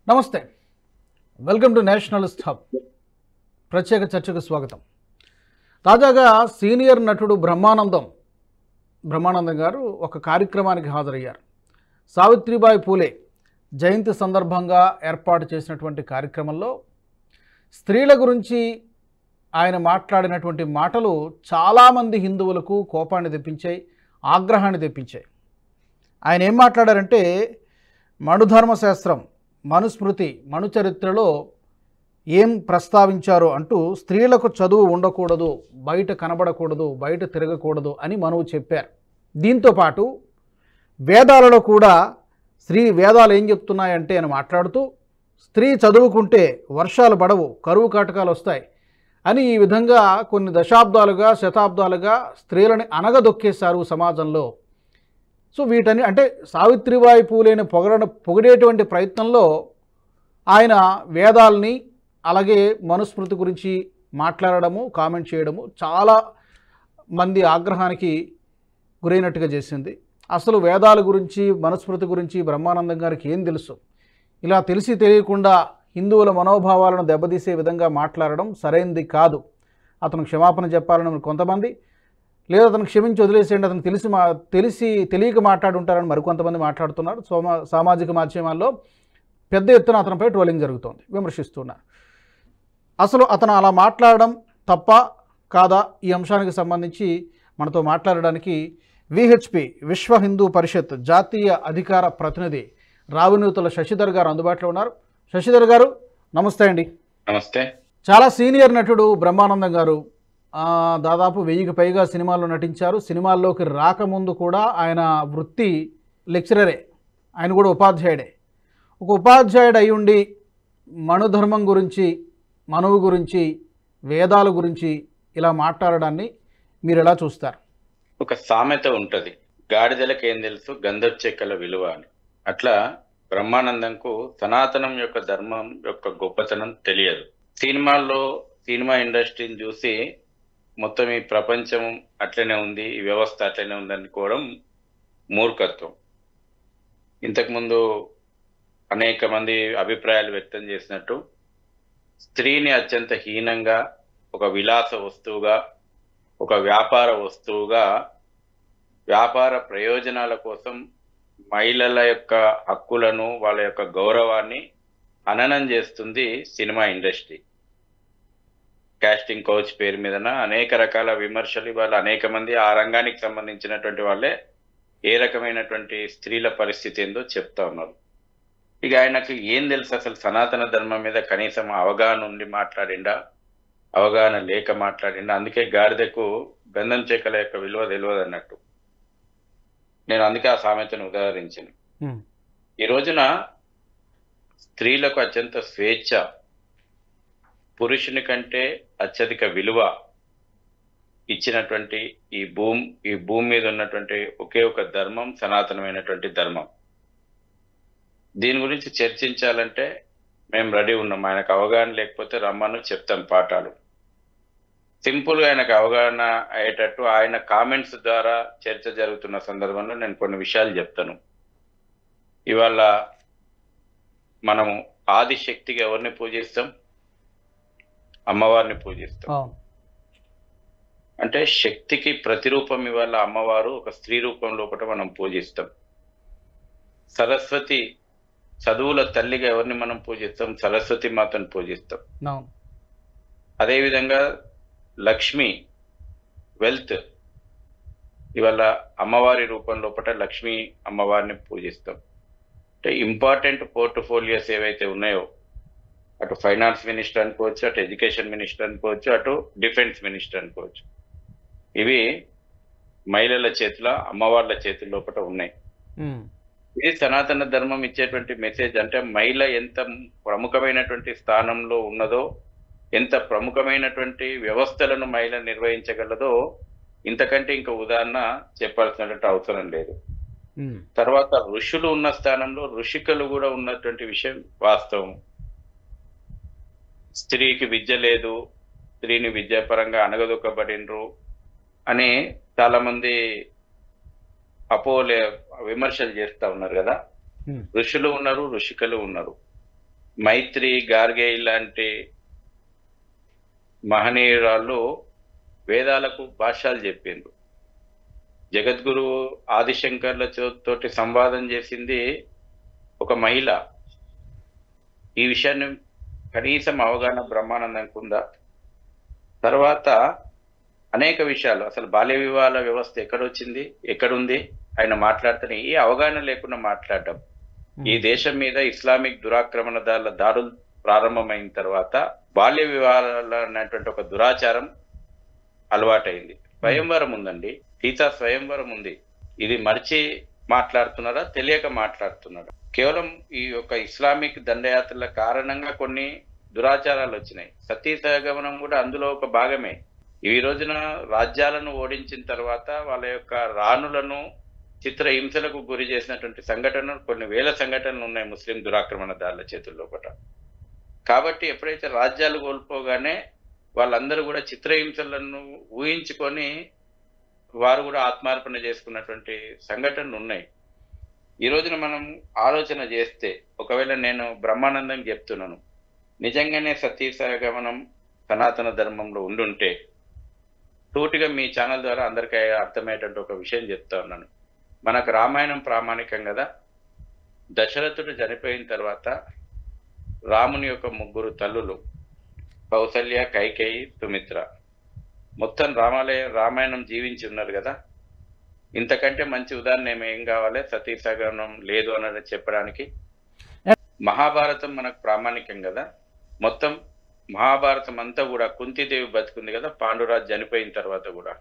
నమస్తే, welcome to Nationalist hub. ప్రత్యేక చర్చకు స్వాగతం. తాజాగా సీనియర్ నటుడు బ్రహ్మానందం గారు ఒక కార్యక్రమానికి హాజరయ్యారు. సావిత్రిబాయి పూలే జయంతి సందర్భంగా ఏర్పాటు చేసినటువంటి కార్యక్రమంలో స్త్రీల గురించి ఆయన మాట్లాడినటువంటి మాటలు చాలామంది హిందువులకు కోపాన్ని తెప్పించాయి, ఆగ్రహాన్ని తెప్పించాయి. ఆయన ఏం మాట్లాడారంటే, మనుధర్మశాస్త్రం, మనుస్మృతి, మనుచరిత్రలో ఏం ప్రస్తావించారో అంటూ స్త్రీలకు చదువు ఉండకూడదు, బయట కనబడకూడదు, బయట తిరగకూడదు అని మనువు చెప్పారు. దీంతోపాటు వేదాలలో కూడా వేదాలు ఏం చెప్తున్నాయంటే అని మాట్లాడుతూ, స్త్రీ చదువుకుంటే వర్షాలు పడవు, కరువు కాటకాలు వస్తాయి అని ఈ విధంగా కొన్ని దశాబ్దాలుగా శతాబ్దాలుగా స్త్రీలని అనగదొక్కేశారు సమాజంలో. సో వీటన్ని అంటే సావిత్రిబాయి పూలేని పొగిడేటువంటి ప్రయత్నంలో ఆయన వేదాలని అలాగే మనుస్మృతి గురించి మాట్లాడడము, కామెంట్ చేయడము చాలా మంది ఆగ్రహానికి గురైనట్టుగా చేసింది. అసలు వేదాల గురించి, మనుస్మృతి గురించి బ్రహ్మానందం గారికి ఏం తెలుసు? ఇలా తెలిసి తెలియకుండా హిందువుల మనోభావాలను దెబ్బతీసే విధంగా మాట్లాడడం సరైనది కాదు. అతను క్షమాపణ చెప్పాలని కొంతమంది, లేదా అతను క్షమించి వదిలేసేయండి, అతను తెలియక మాట్లాడుంటారని మరికొంతమంది మాట్లాడుతున్నారు. సామాజిక మాధ్యమాల్లో పెద్ద ఎత్తున అతనిపై ట్రోలింగ్ జరుగుతోంది, విమర్శిస్తున్నారు. అసలు అతను అలా మాట్లాడడం తప్ప కాదా? ఈ అంశానికి సంబంధించి మనతో మాట్లాడడానికి విహెచ్పి విశ్వ హిందూ పరిషత్ జాతీయ అధికార ప్రతినిధి రావినూతుల శశిధర్ గారు అందుబాటులో ఉన్నారు. శశిధర్ గారు నమస్తే అండి. నమస్తే. చాలా సీనియర్ నటుడు బ్రహ్మానందం గారు. దాదాపు 1000కి పైగా సినిమాల్లో నటించారు. సినిమాల్లోకి రాకముందు కూడా ఆయన వృత్తి లెక్చరరే, ఆయన కూడా ఉపాధ్యాయుడే. ఒక ఉపాధ్యాయుడు అయ్యుండి మనుధర్మం గురించి, మనువు గురించి, వేదాల గురించి ఇలా మాట్లాడడాన్ని మీరు ఎలా చూస్తారు? ఒక సామెత ఉంటుంది, గాడిదలకు ఏం తెలుసు గంధర్చెక్కల విలువ అని. అట్లా బ్రహ్మానందంకు సనాతనం యొక్క ధర్మం యొక్క గొప్పతనం తెలియదు. సినిమా ఇండస్ట్రీని చూసి మొత్తం ఈ ప్రపంచం అట్లనే ఉంది, ఈ వ్యవస్థ అట్లనే ఉంది అనుకోవడం మూర్ఖత్వం. ఇంతకుముందు అనేక మంది అభిప్రాయాలు వ్యక్తం చేసినట్టు, స్త్రీని అత్యంత హీనంగా, ఒక విలాస వస్తువుగా, ఒక వ్యాపార వస్తువుగా, వ్యాపార ప్రయోజనాల కోసం మహిళల యొక్క హక్కులను, వాళ్ళ యొక్క గౌరవాన్ని హననం చేస్తుంది సినిమా ఇండస్ట్రీ. కాస్టింగ్ కౌచ్ పేరు మీదన అనేక రకాల విమర్శలు, ఇవాళ అనేక మంది ఆ రంగానికి సంబంధించినటువంటి వాళ్ళే ఏ రకమైనటువంటి స్త్రీల పరిస్థితి ఏందో చెప్తా ఉన్నారు. ఇక ఆయనకు ఏం తెలుసు అసలు సనాతన ధర్మం మీద? కనీసం అవగాహన ఉండి మాట్లాడిండా, అవగాహన లేక మాట్లాడిండా? అందుకే గాడిదకు గంధం చెక్కల యొక్క విలువ తెలియదు అన్నట్టు. నేను అందుకే ఆ సామెతను ఉదాహరించాను. ఈ రోజున స్త్రీలకు అత్యంత స్వేచ్ఛ, పురుషుని కంటే అత్యధిక విలువ ఇచ్చినటువంటి ఈ భూమి మీద ఉన్నటువంటి ఒకే ఒక ధర్మం సనాతనమైనటువంటి ధర్మం. దీని గురించి చర్చించాలంటే మేము రెడీ ఉన్నాం. ఆయనకు అవగాహన లేకపోతే రమ్మను, చెప్తాం పాఠాలు. సింపుల్గా ఆయనకు అవగాహన అయ్యేటట్టు ఆయన కామెంట్స్ ద్వారా చర్చ జరుగుతున్న సందర్భంలో నేను కొన్ని విషయాలు చెప్తాను. ఇవాళ మనము ఆదిశక్తిగా ఎవరిని పూజిస్తాం? అమ్మవారిని పూజిస్తాం. అంటే శక్తికి ప్రతిరూపం ఇవాళ అమ్మవారు ఒక స్త్రీ రూపం లోపల మనం పూజిస్తాం. సరస్వతి చదువుల తల్లిగా ఎవరిని మనం పూజిస్తాం? సరస్వతి మాతను పూజిస్తాం. అదేవిధంగా లక్ష్మి, వెల్త్, ఇవాళ అమ్మవారి రూపం లోపల లక్ష్మీ అమ్మవారిని పూజిస్తాం. అంటే ఇంపార్టెంట్ పోర్ట్ఫోలియోస్ ఏవైతే ఉన్నాయో, అటు ఫైనాన్స్ మినిస్టర్ అనుకోవచ్చు, అటు ఎడ్యుకేషన్ మినిస్టర్ అనుకోవచ్చు, అటు డిఫెన్స్ మినిస్టర్ అనుకోవచ్చు, ఇవి మహిళల చేతిలో, అమ్మవార్ల చేతుల లోపల ఉన్నాయి. ఇది సనాతన ధర్మం ఇచ్చేటువంటి మెసేజ్. అంటే మహిళ ఎంత ప్రముఖమైనటువంటి స్థానంలో ఉన్నదో, ఎంత ప్రముఖమైనటువంటి వ్యవస్థలను మహిళ నిర్వహించగలదో ఇంతకంటే ఇంకా ఉదాహరణ చెప్పాల్సినటువంటి అవసరం లేదు. తర్వాత ఋషులు ఉన్న స్థానంలో ఋషికలు కూడా ఉన్నటువంటి విషయం వాస్తవం. స్త్రీకి విద్య లేదు, స్త్రీని విద్యాపరంగా అణగదొక్కబడినరు అని చాలా మంది విమర్శలు చేస్తా ఉన్నారు కదా. ఋషులు ఉన్నారు, ఋషికలు ఉన్నారు. మైత్రి, గార్గే లాంటి మహనీయురాళ్ళు వేదాలకు భాష్యాలు చెప్పిండ్రు. జగద్గురు ఆదిశంకర్ల తోటి సంవాదం చేసింది ఒక మహిళ. ఈ విషయాన్ని కనీసం అవగాహన బ్రహ్మానందంకు ఉందా? తర్వాత అనేక విషయాలు, అసలు బాల్య వివాహాల వ్యవస్థ ఎక్కడొచ్చింది, ఎక్కడుంది ఆయన మాట్లాడుతూనే ఈ అవగాహన లేకుండా మాట్లాడటం. ఈ దేశం మీద ఇస్లామిక్ దురాక్రమణదారుల దాడులు ప్రారంభమైన తర్వాత బాల్య వివాహాలు అనేటువంటి ఒక దురాచారం అలవాటైంది. స్వయంవరం ఉందండి, సీతా స్వయంవరం ఉంది. ఇది మర్చి మాట్లాడుతున్నారా, తెలియక మాట్లాడుతున్నారా? కేవలం ఈ యొక్క ఇస్లామిక్ దండయాత్రల కారణంగా కొన్ని దురాచారాలు వచ్చినాయి. సతీ సహగమనం కూడా అందులో ఒక భాగమే. ఈ రోజున రాజ్యాలను ఓడించిన తర్వాత వాళ్ళ యొక్క రాణులను చిత్రహింసలకు గురి చేసినటువంటి సంఘటనలు కొన్ని వేల సంఘటనలు ఉన్నాయి ముస్లిం దురాక్రమణదారుల చేతుల్లో కూడా. కాబట్టి ఎప్పుడైతే రాజ్యాలు కోల్పోగానే వాళ్ళందరూ కూడా చిత్రహింసలను ఊహించుకొని వారు కూడా ఆత్మార్పణ చేసుకున్నటువంటి సంఘటనలు ఉన్నాయి. ఈ రోజున మనం ఆలోచన చేస్తే, ఒకవేళ నేను బ్రహ్మానందం చెప్తున్నాను, నిజంగానే సతీ సహగమనం సనాతన ధర్మంలో ఉండుంటే తోటిగా మీ ఛానల్ ద్వారా అందరికీ అర్థమయ్యేటువంటి ఒక విషయం చెప్తా ఉన్నాను. మనకు రామాయణం ప్రామాణికం కదా. దశరథుడు చనిపోయిన తర్వాత రాముని యొక్క 3 తల్లులు కౌసల్య, కైకేయి, సుమిత్ర మొత్తం రామాయణం జీవించి ఉన్నారు కదా. ఇంతకంటే మంచి ఉదాహరణ ఏం కావాలి సతీ సహగమనం లేదు అన్నది చెప్పడానికి? మహాభారతం మనకు ప్రామాణికం కదా. మొత్తం మహాభారతం అంతా కూడా కుంతీదేవి బతుకుంది కదా, పాండురాజు చనిపోయిన తర్వాత కూడా,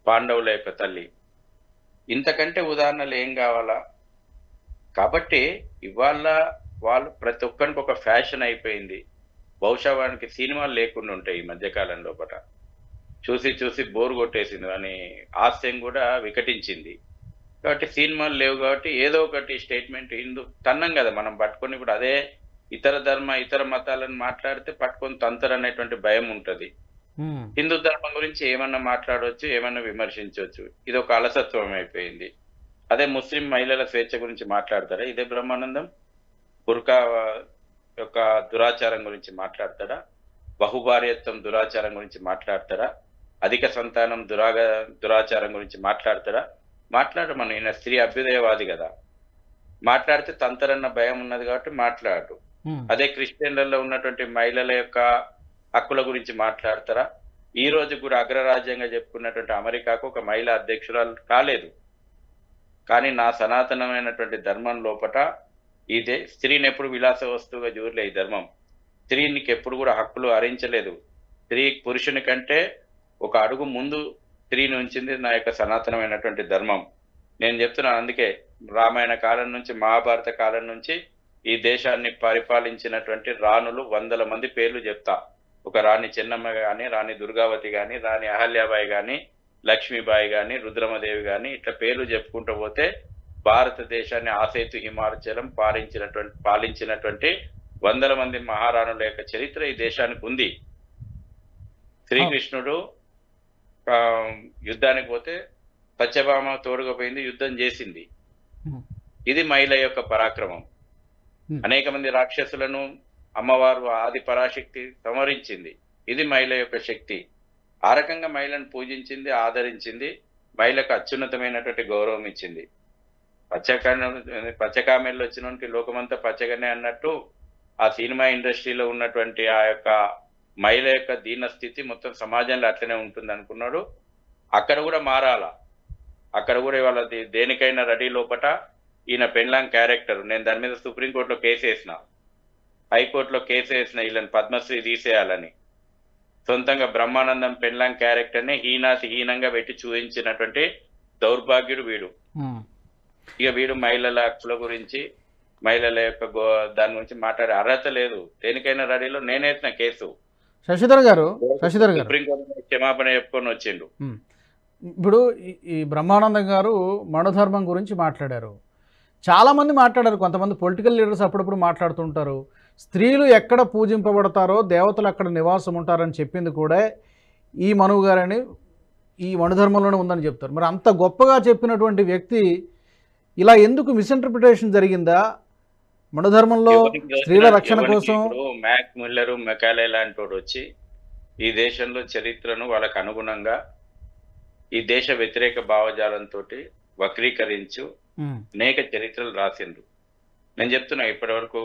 పాండవుల యొక్క తల్లి. ఇంతకంటే ఉదాహరణలు ఏం కావాలా? కాబట్టి ఇవాళ వాళ్ళు ప్రతి ఒక్కరికి ఒక ఫ్యాషన్ అయిపోయింది. బహుశా వానికి సినిమాలు లేకుండా ఉంటాయి ఈ మధ్యకాలంలో కూడా. చూసి చూసి బోర్ కొట్టేసింది అని హాస్యం కూడా వికటించింది. కాబట్టి సినిమాలు లేవు కాబట్టి ఏదో ఒకటి స్టేట్మెంట్ హిందూ తన్నం కదా మనం పట్టుకొని. ఇప్పుడు అదే ఇతర మతాలను మాట్లాడితే పట్టుకొని తంతరు అనేటువంటి భయం ఉంటుంది. హిందూ ధర్మం గురించి ఏమన్నా మాట్లాడవచ్చు, ఏమన్నా విమర్శించవచ్చు. ఇది ఒక అలసత్వం అయిపోయింది. అదే ముస్లిం మహిళల స్వేచ్ఛ గురించి మాట్లాడతారా ఇదే బ్రహ్మానందం? బుర్కా యొక్క దురాచారం గురించి మాట్లాడతాడా? బహుభార్యత్వం దురాచారం గురించి మాట్లాడతారా? అధిక సంతానం దురాచారం గురించి మాట్లాడతాడా? మాట్లాడమను. ఈయన స్త్రీ అభ్యుదయవాది కదా. మాట్లాడితే తంతరన్న భయం ఉన్నది కాబట్టి మాట్లాడు. అదే క్రిస్టియన్లలో ఉన్నటువంటి మహిళల యొక్క హక్కుల గురించి మాట్లాడతారా? ఈ రోజు కూడా అగ్రరాజ్యంగా చెప్పుకున్నటువంటి అమెరికాకు ఒక మహిళా అధ్యక్షురాలు కాలేదు. కానీ నా సనాతనమైనటువంటి ధర్మం లోపట ఇదే స్త్రీని ఎప్పుడు విలాస వస్తువుగా చూడలే. ఈ ధర్మం స్త్రీనికి ఎప్పుడు కూడా హక్కులు హరించలేదు. స్త్రీ పురుషుని కంటే ఒక అడుగు ముందు స్త్రీని ఉంచింది నా యొక్క సనాతనమైనటువంటి ధర్మం. నేను చెప్తున్నాను. అందుకే రామాయణ కాలం నుంచి మహాభారత కాలం నుంచి ఈ దేశాన్ని పరిపాలించినటువంటి రాణులు 100 మంది పేర్లు చెప్తా. ఒక రాణి చెన్నమ్మ కానీ, రాణి దుర్గావతి కానీ, రాణి అహల్యాబాయి కానీ, లక్ష్మీబాయి కానీ, రుద్రమదేవి కానీ, ఇట్లా పేర్లు చెప్పుకుంటూ పోతే భారతదేశాన్ని ఆసేతు హిమాచలం పాలించినటువంటి 100 మంది మహారాణుల యొక్క చరిత్ర ఈ దేశానికి ఉంది. శ్రీకృష్ణుడు యుద్ధానికి పోతే సత్యభామ తోడుగా పోయింది, యుద్ధం చేసింది. ఇది మహిళ యొక్క పరాక్రమం. అనేక మంది రాక్షసులను అమ్మవారు ఆది పరాశక్తి సంహరించింది. ఇది మహిళ యొక్క శక్తి. ఆ రకంగా మహిళను పూజించింది, ఆదరించింది, మహిళకు అత్యున్నతమైనటువంటి గౌరవం ఇచ్చింది. పచ్చకామెళ్ళు వచ్చినోనికి లోకమంతా పచ్చగానే అన్నట్టు ఆ సినిమా ఇండస్ట్రీలో ఉన్నటువంటి ఆ యొక్క మహిళ యొక్క దీన స్థితి మొత్తం సమాజంలో అట్లనే ఉంటుంది అనుకున్నాడు. అక్కడ కూడా మారాలా. అక్కడ కూడా ఇవాళ దేనికైనా రెడీ లోపట ఈయన పెన్లాంగ్ క్యారెక్టర్. నేను దాని మీద సుప్రీంకోర్టులో కేసు వేసిన, హైకోర్టులో కేసు వేసిన వీళ్ళని పద్మశ్రీ తీసేయాలని. సొంతంగా బ్రహ్మానందం పెన్లాంగ్ క్యారెక్టర్ని హీనంగా పెట్టి చూపించినటువంటి దౌర్భాగ్యుడు వీడు. ఇక వీడు మహిళల హక్కుల గురించి, మహిళల యొక్క దాని గురించి మాట్లాడే అర్హత లేదు. దేనికైనా రెడీలో నేనేసిన కేసు. శశిధర్ గారు సుప్రీంకోర్టు క్షమాపణ చెప్పుకొని వచ్చిండు. ఇప్పుడు ఈ బ్రహ్మానందం గారు మనుధర్మం గురించి మాట్లాడారు. చాలామంది మాట్లాడారు. కొంతమంది పొలిటికల్ లీడర్స్ అప్పుడప్పుడు మాట్లాడుతుంటారు. స్త్రీలు ఎక్కడ పూజింపబడతారో దేవతలు అక్కడ నివాసం ఉంటారని చెప్పింది కూడా ఈ మనువు గారని, ఈ మనుధర్మంలోనే ఉందని చెప్తారు. మరి అంత గొప్పగా చెప్పినటువంటి వ్యక్తి ఇలా ఎందుకు మిస్ఇంటర్ప్రిటేషన్ జరిగిందా? మనుధర్మంలో స్త్రీల రక్షణ కోసం ఇప్పుడు మ్యాక్ మిల్లరు మెకాలే లాంటి వాడు వచ్చి ఈ దేశంలో చరిత్రను వాళ్ళకు అనుగుణంగా ఈ దేశ వ్యతిరేక భావజాలంతో వక్రీకరించు అనేక చరిత్రలు రాసిండ్రు. నేను చెప్తున్నా ఇప్పటి వరకు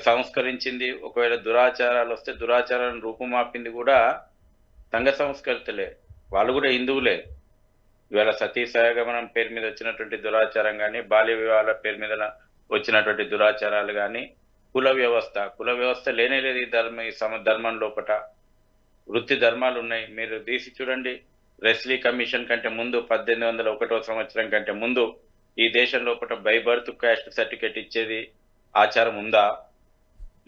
సంస్కరించింది, ఒకవేళ దురాచారాలు వస్తే దురాచారాలను రూపుమాపింది కూడా సంఘ సంస్కృతులే, వాళ్ళు కూడా హిందువులే. ఇవాళ సతీ సహగమనం పేరు మీద వచ్చినటువంటి దురాచారం కానీ, బాల్య వివాహాల పేరు మీద వచ్చినటువంటి దురాచారాలు కానీ, కుల వ్యవస్థ లేనే లేదు ఈ ధర్మం లోపట. వృత్తి ధర్మాలు ఉన్నాయి. మీరు తీసి చూడండి, రెస్లీ కమిషన్ కంటే ముందు 1801 సంవత్సరం కంటే ముందు ఈ దేశం లోపల బై బర్త్ క్యాస్ట్ సర్టిఫికేట్ ఇచ్చేది ఆచారం ఉందా?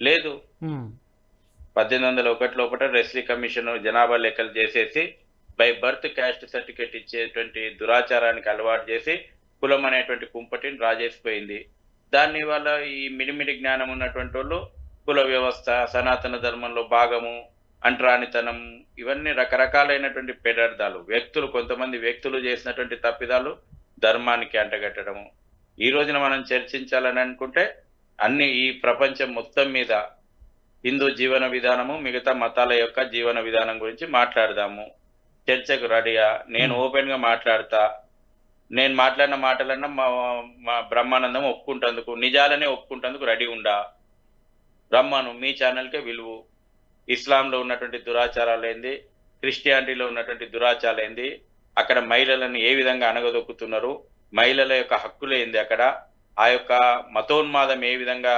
లేదు. 1801 లోపల రెస్లీ కమిషన్ జనాభా లెక్కలు చేసేసి బై బర్త్ క్యాస్ట్ సర్టిఫికేట్ ఇచ్చేటువంటి దురాచారానికి అలవాటు చేసి కులం అనేటువంటి కుంపటిని రాజేసిపోయింది. దాన్ని వల్ల ఈ మిడిమిడి జ్ఞానం ఉన్నటువంటి వాళ్ళు కుల వ్యవస్థ, సనాతన ధర్మంలో భాగము, అంటరానితనం, ఇవన్నీ రకరకాలైనటువంటి పెడార్థాలు, కొంతమంది వ్యక్తులు చేసినటువంటి తప్పిదాలు ధర్మానికి అంటగట్టడము. ఈ రోజున మనం చర్చించాలని అనుకుంటే అన్ని ఈ ప్రపంచం మొత్తం మీద హిందూ జీవన విధానము, మిగతా మతాల యొక్క జీవన విధానం గురించి మాట్లాడదాము. చర్చకు రెడీయా? నేను ఓపెన్ గా మాట్లాడతా. నేను మాట్లాడిన మాటలన్నా మా బ్రహ్మానందం ఒప్పుకుంటందుకు, నిజాలనే ఒప్పుకుంటందుకు రెడీ ఉండా. రమ్మను, మీ ఛానల్కే విలువు. ఇస్లాంలో ఉన్నటువంటి దురాచారాలు ఏంది, క్రిస్టియానిటీలో ఉన్నటువంటి దురాచారాలు ఏంది, అక్కడ మహిళలను ఏ విధంగా అణగదొక్కుతున్నారు, మహిళల యొక్క హక్కులు ఏంది, అక్కడ ఆ యొక్క మతోన్మాదం ఏ విధంగా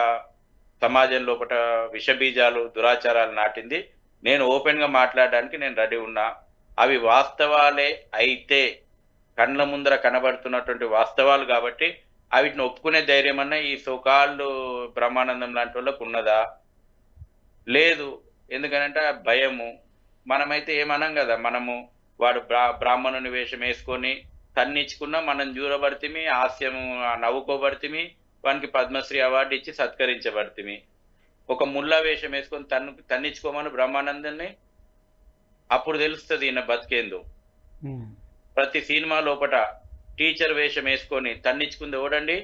సమాజం లోపల విషబీజాలు దురాచారాలు నాటింది, నేను ఓపెన్ గా మాట్లాడడానికి నేను రెడీ ఉన్నా. అవి వాస్తవాలే అయితే, కండ్ల ముందర కనబడుతున్నటువంటి వాస్తవాలు కాబట్టి వీటిని ఒప్పుకునే ధైర్యం అన్నా ఈ సోకాళ్ళు బ్రహ్మానందం లాంటి వాళ్ళకు ఉన్నదా? లేదు. ఎందుకనంటే భయము. మనమైతే ఏమనం కదా, మనము వాడు బ్రాహ్మణుని వేషం వేసుకొని తన్నిచ్చుకున్నా మనం చూడబడితిమి, హాస్యము నవ్వుకోబడితిమి, వానికి పద్మశ్రీ అవార్డు ఇచ్చి సత్కరించబడితిమి. ఒక ముల్లా వేషం వేసుకొని తన్నిచ్చుకోమని బ్రహ్మానందాన్ని, అప్పుడు తెలుస్తుంది ఈయన బతికేందు. ప్రతి సినిమా లోపల టీచర్ వేషం వేసుకొని తన్నిచ్చుకుంది ఎవడండి?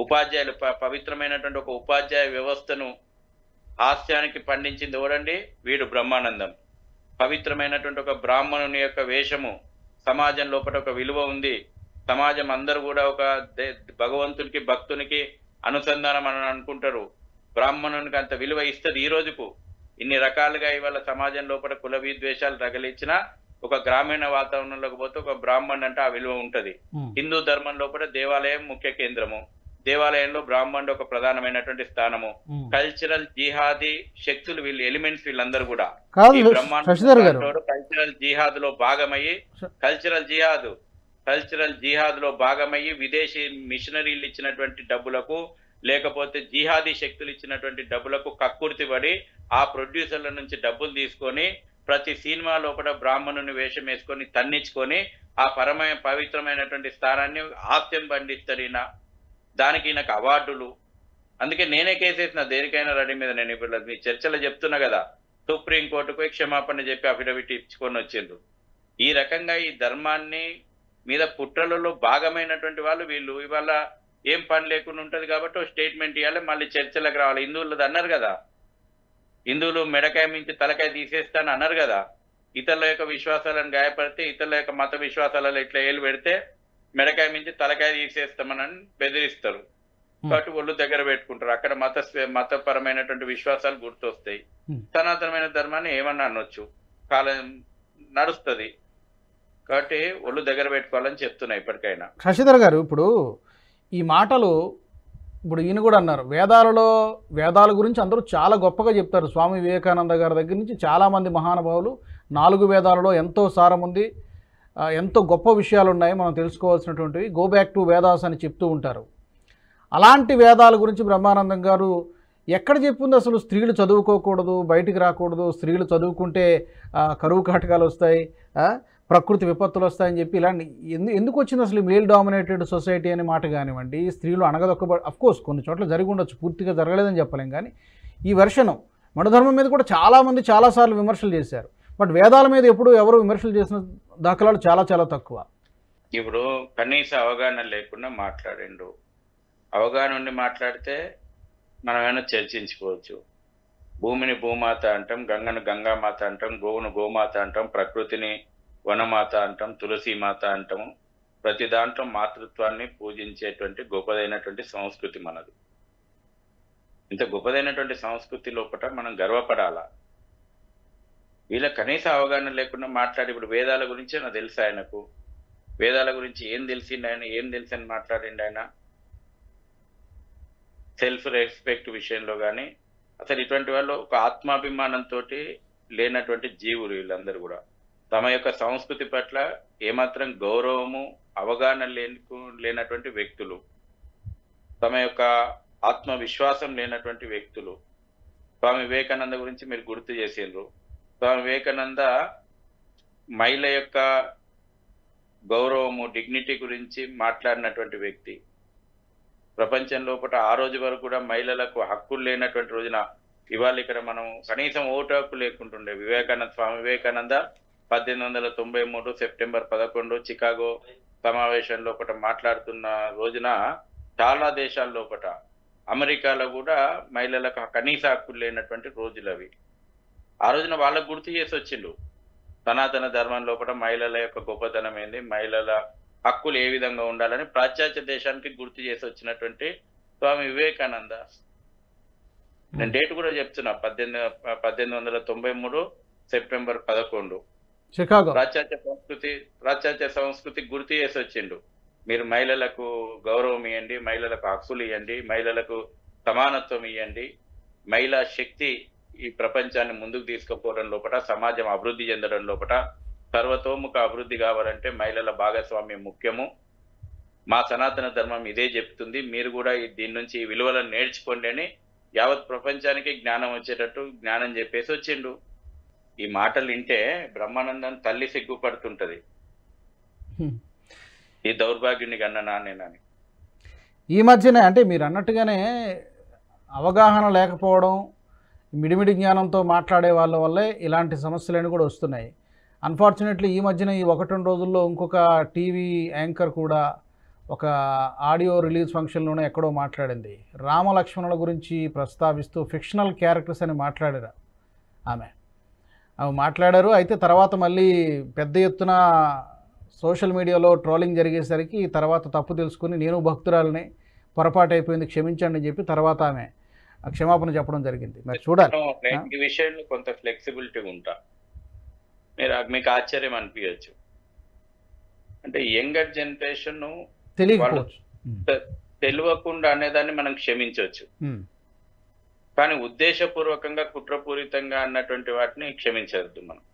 ఉపాధ్యాయులు. పవిత్రమైనటువంటి ఒక ఉపాధ్యాయ వ్యవస్థను హాస్యానికి పండించింది ఎవడండి? వీడు బ్రహ్మానందం. పవిత్రమైనటువంటి ఒక బ్రాహ్మణుని యొక్క వేషము, సమాజం లోపల ఒక విలువ ఉంది, సమాజం అందరూ కూడా ఒక భగవంతునికి భక్తునికి అనుసంధానం అని అనుకుంటారు, బ్రాహ్మణునికి అంత విలువ ఇస్తుంది. ఈ రోజుకు ఇన్ని రకాలుగా ఇవాళ సమాజం లోపల కుల విద్వేషాలు రగిలించినా ఒక గ్రామీణ వాతావరణంలోకి పోతే ఒక బ్రాహ్మణ్ అంటే ఆ విలువ ఉంటది. హిందూ ధర్మం లోపల దేవాలయం ముఖ్య కేంద్రము, దేవాలయంలో బ్రాహ్మణుడు ఒక ప్రధానమైనటువంటి స్థానము. కల్చరల్ జిహాదీ శక్తులు, వీళ్ళు ఎలిమెంట్స్, వీళ్ళందరూ కూడా కల్చరల్ జిహాద్ లో భాగమయ్యి కల్చరల్ జిహాద్ లో భాగమయ్యి విదేశీ మిషనరీలు ఇచ్చినటువంటి డబ్బులకు, లేకపోతే జిహాదీ శక్తులు ఇచ్చినటువంటి డబ్బులకు కక్కుర్తి పడి ఆ ప్రొడ్యూసర్ల నుంచి డబ్బులు తీసుకొని ప్రతి సినిమా లోపల బ్రాహ్మణుని వేషం వేసుకొని తన్నించుకొని ఆ పవిత్రమైనటువంటి స్థానాన్ని హాస్యం పండిస్తాడు ఈయన. దానికి ఈయనకు అవార్డులు. అందుకే నేనే కేసేసిన దేనికైనా రెడీ మీద. నేను ఇప్పుడు మీ చర్చలో చెప్తున్నా కదా, సుప్రీంకోర్టుకు క్షమాపణ చెప్పి అఫిడవిట్ ఇచ్చుకొని వచ్చిండ్రు. ఈ రకంగా ఈ ధర్మాన్ని మీద పుట్రలలో భాగమైనటువంటి వాళ్ళు వీళ్ళు. ఇవాళ ఏం పని లేకుండా ఉంటది కాబట్టి స్టేట్మెంట్ ఇవ్వాలి, మళ్ళీ చర్చలకు రావాలి. హిందువులది అన్నారు కదా, హిందువులు మెడకాయ మించి తలకాయ తీసేస్తాను అన్నారు కదా. ఇతరుల యొక్క విశ్వాసాలను గాయపడితే, ఇతరుల యొక్క మత విశ్వాసాలలో ఇట్లా ఏలు పెడితే మెడకాయ మించి తలకాయ తీసేస్తామని బెదిరిస్తారు. కాబట్టి ఒళ్ళు దగ్గర పెట్టుకుంటారు. అక్కడ మతపరమైనటువంటి విశ్వాసాలు గుర్తొస్తాయి. సనాతనమైన ధర్మాన్ని ఏమన్నా అనొచ్చు, కాలం నడుస్తుంది. కాబట్టి ఒళ్ళు దగ్గర పెట్టుకోవాలని చెప్తున్నా ఇప్పటికైనా. శశిధర్ గారు, ఇప్పుడు ఈ మాటలు ఇప్పుడు ఈయన కూడా అన్నారు, వేదాల గురించి అందరూ చాలా గొప్పగా చెప్తారు. స్వామి వివేకానంద గారి దగ్గర నుంచి చాలామంది మహానుభావులు 4 వేదాలలో ఎంతో సారం ఉంది, ఎంతో గొప్ప విషయాలు ఉన్నాయి మనం తెలుసుకోవాల్సినటువంటివి, గో బ్యాక్ టు వేదాస్ అని చెప్తూ ఉంటారు. అలాంటి వేదాల గురించి బ్రహ్మానందం గారు ఎక్కడ చెప్పింది? అసలు స్త్రీలు చదువుకోకూడదు, బయటికి రాకూడదు, స్త్రీలు చదువుకుంటే కరువు కాటకాలు వస్తాయి, ప్రకృతి విపత్తులు వస్తాయని చెప్పి ఇలాంటి ఎందుకు వచ్చింది అసలు మేల్ డామినేటెడ్ సొసైటీ అనే మాట కానివ్వండి, స్త్రీలు అణగదొక్కబడి, అఫ్కోర్స్ కొన్ని చోట్ల జరిగి ఉండొచ్చు, పూర్తిగా జరగలేదని చెప్పలేం. కానీ ఈ వెర్షను మనుధర్మం మీద కూడా చాలామంది చాలాసార్లు విమర్శలు చేశారు. బట్ వేదాల మీద ఎప్పుడు ఎవరు విమర్శలు చేసిన దాఖలాలు చాలా చాలా తక్కువ. ఇప్పుడు కనీస అవగాహన లేకుండా మాట్లాడిండు. అవగాహన ఉండి మాట్లాడితే మనం ఏమైనా చర్చించుకోవచ్చు. భూమిని భూమాత అంటాం, గంగను గంగామాత అంటాం, గోవును గోమాత అంటాం, ప్రకృతిని వనమాత అంటాం, తులసి మాత అంటాము. ప్రతి దాంట్లో మాతృత్వాన్ని పూజించేటువంటి గొప్పదైనటువంటి సంస్కృతి మనది. ఇంత గొప్పదైనటువంటి సంస్కృతి లోపల మనం గర్వపడాలా? వీళ్ళ కనీస అవగాహన లేకుండా మాట్లాడి, ఇప్పుడు వేదాల గురించి నాకు తెలుసు ఆయనకు, వేదాల గురించి ఏం తెలిసిండు ఆయన, ఏం తెలుసని మాట్లాడిండు ఆయన. సెల్ఫ్ రెస్పెక్ట్ విషయంలో కానీ అసలు ఇటువంటి వాళ్ళు ఒక ఆత్మాభిమానంతో లేనటువంటి జీవులు వీళ్ళందరూ కూడా. తమ యొక్క సంస్కృతి పట్ల ఏమాత్రం గౌరవము అవగాహన లేనటువంటి వ్యక్తులు, తమ యొక్క ఆత్మవిశ్వాసం లేనటువంటి వ్యక్తులు. స్వామి వివేకానంద గురించి మీరు గుర్తు చేసిండ్రు. స్వామి వివేకానంద మహిళ యొక్క గౌరవము, డిగ్నిటీ గురించి మాట్లాడినటువంటి వ్యక్తి. ప్రపంచం లోపల ఆ రోజు వరకు కూడా మహిళలకు హక్కులు లేనటువంటి రోజున ఇవాళ ఇక్కడ మనం కనీసం ఓటు హక్కు లేకుంటుండే. స్వామి వివేకానంద 1893 సెప్టెంబర్ 11 చికాగో సమావేశం లోపల మాట్లాడుతున్న రోజున చాలా దేశాల లోపల, అమెరికాలో కూడా మహిళలకు కనీస హక్కులు లేనటువంటి రోజులు అవి. ఆ రోజున వాళ్ళకు గుర్తు చేసి వచ్చిండు సనాతన ధర్మం లోపల మహిళల యొక్క గొప్పతనం ఏంది, మహిళల హక్కులు ఏ విధంగా ఉండాలని పాశ్చాత్య దేశానికి గుర్తు చేసి వచ్చినటువంటి స్వామి వివేకానంద. నేను డేట్ కూడా చెప్తున్నా, 1893 సెప్టెంబర్ 11 చికాగో. పాశ్చాత్య సంస్కృతి గుర్తు చేసి వచ్చిండు. మీరు మహిళలకు గౌరవం ఇవ్వండి, మహిళలకు హక్కులు ఇవ్వండి, మహిళలకు సమానత్వం ఇవ్వండి. మహిళా శక్తి ఈ ప్రపంచాన్ని ముందుకు తీసుకుపోవడం లోపల, సమాజం అభివృద్ధి చెందడం లోపల, సర్వతోముఖ అభివృద్ధి కావాలంటే మహిళల భాగస్వామ్యం ముఖ్యము. మా సనాతన ధర్మం ఇదే చెప్తుంది, మీరు కూడా దీని నుంచి ఈ విలువలను నేర్చుకోండి అని యావత్ ప్రపంచానికి జ్ఞానం వచ్చేటట్టు జ్ఞానం చెప్పేసి వచ్చిండు. ఈ మాటలు వింటే బ్రహ్మానందం తల్లి సిగ్గుపడుతుంటది, ఈ దౌర్భాగ్యుని కన్నా నేనని. ఈ మధ్యనే అంటే మీరు అన్నట్టుగానే అవగాహన లేకపోవడం, మిడిమిడి జ్ఞానంతో మాట్లాడే వాళ్ళ వల్లే ఇలాంటి సమస్యలన్నీ కూడా వస్తున్నాయి. అన్ఫార్చునేట్లీ ఈ మధ్యన ఈ 1-2 రోజుల్లో ఇంకొక టీవీ యాంకర్ కూడా ఒక ఆడియో రిలీజ్ ఫంక్షన్లోనే ఎక్కడో మాట్లాడింది. రామలక్ష్మణుల గురించి ప్రస్తావిస్తూ ఫిక్షనల్ క్యారెక్టర్స్ అని మాట్లాడారు అవి మాట్లాడారు. అయితే తర్వాత మళ్ళీ పెద్ద ఎత్తున సోషల్ మీడియాలో ట్రోలింగ్ జరిగేసరికి తర్వాత తప్పు తెలుసుకుని నేను భక్తురాలని, పొరపాటు అయిపోయింది క్షమించండి అని చెప్పి తర్వాత ఆమె క్షమాపణ చెప్పడం జరిగింది. మరి చూడాలి. ఈ విషయంలో కొంత ఫ్లెక్సిబిలిటీ ఉంటా, మీకు ఆశ్చర్యం అనిపించచ్చు. అంటే యంగర్ జనరేషన్ తెలియకుండా అనేదాన్ని మనం క్షమించవచ్చు, కానీ ఉద్దేశపూర్వకంగా కుట్రపూరితంగా అన్నటువంటి వాటిని క్షమించవద్దు మనం.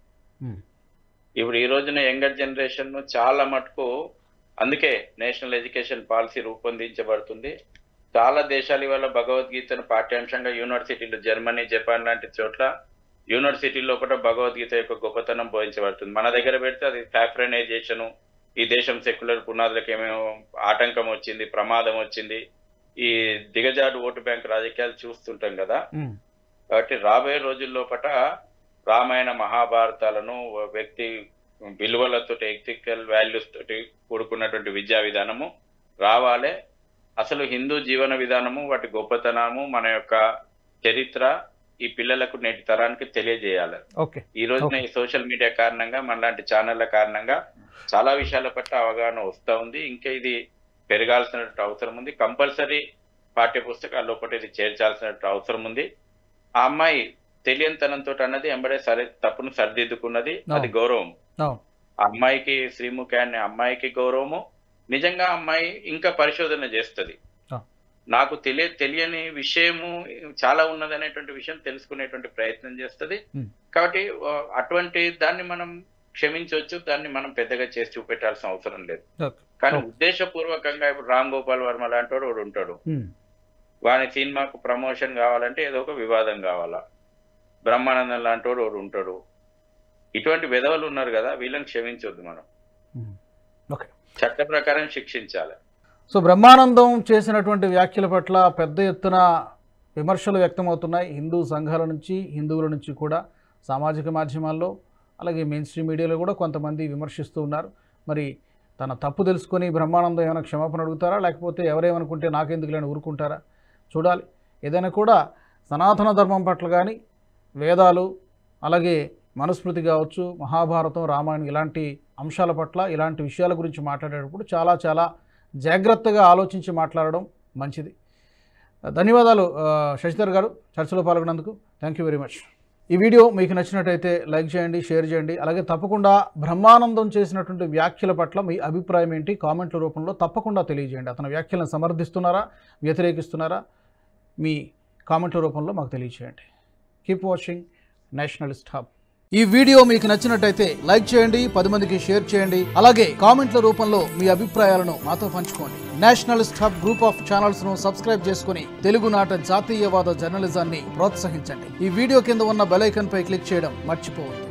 ఇప్పుడు ఈ రోజున యంగర్ జనరేషన్ చాలా మటుకు, అందుకే నేషనల్ ఎడ్యుకేషన్ పాలసీ రూపొందించబడుతుంది. చాలా దేశాలు ఇవాళ భగవద్గీతను పాఠ్యాంశంగా యూనివర్సిటీలు, జర్మనీ, జపాన్ లాంటి చోట్ల యూనివర్సిటీల్లో కూడా భగవద్గీత యొక్క గొప్పతనం బోధించబడుతుంది. మన దగ్గర పెడితే అది సాఫ్రనైజేషను, ఈ దేశం సెక్యులర్ పునాదులకు ఏమేమో ఆటంకం వచ్చింది, ప్రమాదం వచ్చింది, ఈ దిగజాడు ఓటు బ్యాంక్ రాజకీయాలు చూస్తుంటాం కదా. కాబట్టి రాబోయే రోజుల్లోపట రామాయణ మహాభారతాలను వ్యక్తి విలువలతో, ఎథికల్ వాల్యూస్ తోటి కూడుకున్నటువంటి విద్యా విధానము రావాలి. అసలు హిందూ జీవన విధానము, వాటి గొప్పతనము, మన యొక్క చరిత్ర ఈ పిల్లలకు నేటి తరానికి తెలియజేయాలి. ఈ రోజున ఈ సోషల్ మీడియా కారణంగా, మనలాంటి ఛానళ్ల కారణంగా చాలా విషయాల పట్ల అవగాహన వస్తూ ఉంది. ఇంకా ఇది పెరగాల్సినటువంటి అవసరం ఉంది. కంపల్సరీ పాఠ్య పుస్తకాల్లో ఒకటి ఇది చేర్చాల్సినటువంటి అవసరం ఉంది. ఆ అమ్మాయి తెలియనితనంతో అన్నది ఎంబడే తప్పును సరిదిద్దుకున్నది, అది గౌరవం. ఆ అమ్మాయికి, శ్రీముఖి అనే అమ్మాయికి గౌరవము. నిజంగా అమ్మాయి ఇంకా పరిశోధన చేస్తుంది, నాకు తెలియని విషయము చాలా ఉన్నదనేటువంటి విషయం తెలుసుకునేటువంటి ప్రయత్నం చేస్తుంది. కాబట్టి అటువంటి దాన్ని మనం క్షమించవచ్చు, దాన్ని మనం పెద్దగా చేసి చూపెట్టాల్సిన అవసరం లేదు. కానీ ఉద్దేశపూర్వకంగా ఇప్పుడు రామ్ గోపాల్ వర్మ లాంటి వాడు ఉంటాడు, వాని సినిమాకు ప్రమోషన్ కావాలంటే ఏదో ఒక వివాదం కావాలా. బ్రహ్మానందం లాంటి వాడు ఉంటాడు. ఇటువంటి విధవలు ఉన్నారు కదా, వీళ్ళని క్షమించొద్దు మనం, చట్ట ప్రకారం శిక్షించాలి. సో బ్రహ్మానందం చేసినటువంటి వ్యాఖ్యల పట్ల పెద్ద ఎత్తున విమర్శలు వ్యక్తమవుతున్నాయి హిందూ సంఘాల నుంచి, హిందువుల నుంచి కూడా. సామాజిక మాధ్యమాల్లో అలాగే మెయిన్ స్ట్రీమ్ మీడియాలో కూడా కొంతమంది విమర్శిస్తూ ఉన్నారు. మరి తన తప్పు తెలుసుకొని బ్రహ్మానందం ఏమైనా క్షమాపణ అడుగుతారా, లేకపోతే ఎవరేమనుకుంటే నాకెందుకు లేని ఊరుకుంటారా చూడాలి. ఏదైనా కూడా సనాతన ధర్మం పట్ల కానీ, వేదాలు, అలాగే మనుస్మృతి కావచ్చు, మహాభారతం, రామాయణం ఇలాంటి అంశాల పట్ల, ఇలాంటి విషయాల గురించి మాట్లాడేటప్పుడు చాలా చాలా జాగ్రత్తగా ఆలోచించి మాట్లాడడం మంచిది. ధన్యవాదాలు శశిధర్ గారు చర్చలో పాల్గొన్నందుకు. Thank you very much. ఈ వీడియో మీకు నచ్చినట్టయితే లైక్ చేయండి, షేర్ చేయండి. అలాగే తప్పకుండా బ్రహ్మానందం చేసినటువంటి వ్యాఖ్యల పట్ల మీ అభిప్రాయం ఏంటి కామెంట్ల రూపంలో తప్పకుండా తెలియజేయండి. అతని వ్యాఖ్యలను సమర్థిస్తున్నారా, వ్యతిరేకిస్తున్నారా, మీ కామెంట్ల రూపంలో మాకు తెలియజేయండి. Keep watching Nationalist hub. ఈ వీడియో మీకు నచ్చినట్టయితే లైక్ చేయండి, 10 మందికి షేర్ చేయండి. అలాగే కామెంట్ల రూపంలో మీ అభిప్రాయాలను మాతో పంచుకోండి. Nationalist hub group of channels ను సబ్స్క్రైబ్ చేసుకుని తెలుగునాట జాతీయవాద జర్నలిజాన్ని ప్రోత్సహించండి. ఈ వీడియో కింద ఉన్న బెల్ ఐకాన్ పై క్లిక్ చేయడం మర్చిపోవద్దు.